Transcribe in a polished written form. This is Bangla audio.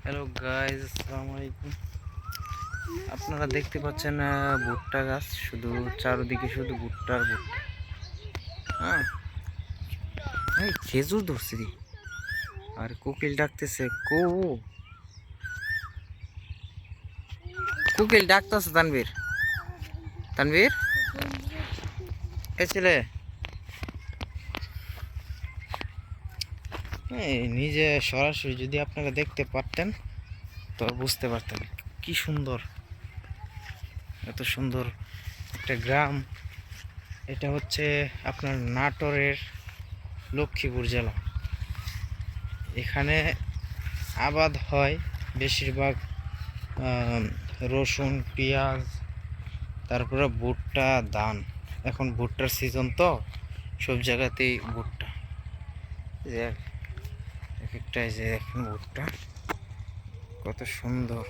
হ্যালো গাইস, আসসালামু আলাইকুম। আপনারা দেখতে পাচ্ছেন ভুট্টা গাছ, শুধু চারদিকে শুধু ভুট্টা আর ভুট্টা। হ্যাঁ, এই খেজুর ধরছি রে। আর কোকিল ডাকতেছে, কোকিল ডাকতেছে। তানভীর, তানভীর, এই ছেলে, এই নিজে সরাসরি যদি আপনারা দেখতে পারতেন তো বুঝতে পারতেন কি সুন্দর, এত সুন্দর একটা গ্রাম। এটা হচ্ছে আপনার নাটোরের লক্ষ্মীপুর জেলা। এখানে আবাদ হয় বেশিরভাগ রসুন, পেঁয়াজ, তারপরে ভুট্টা, ধান। এখন ভুট্টার সিজন তো সব জায়গাতেই ভুট্টা। যে এক একটা, যে এখন ভুট্টা কত সুন্দর।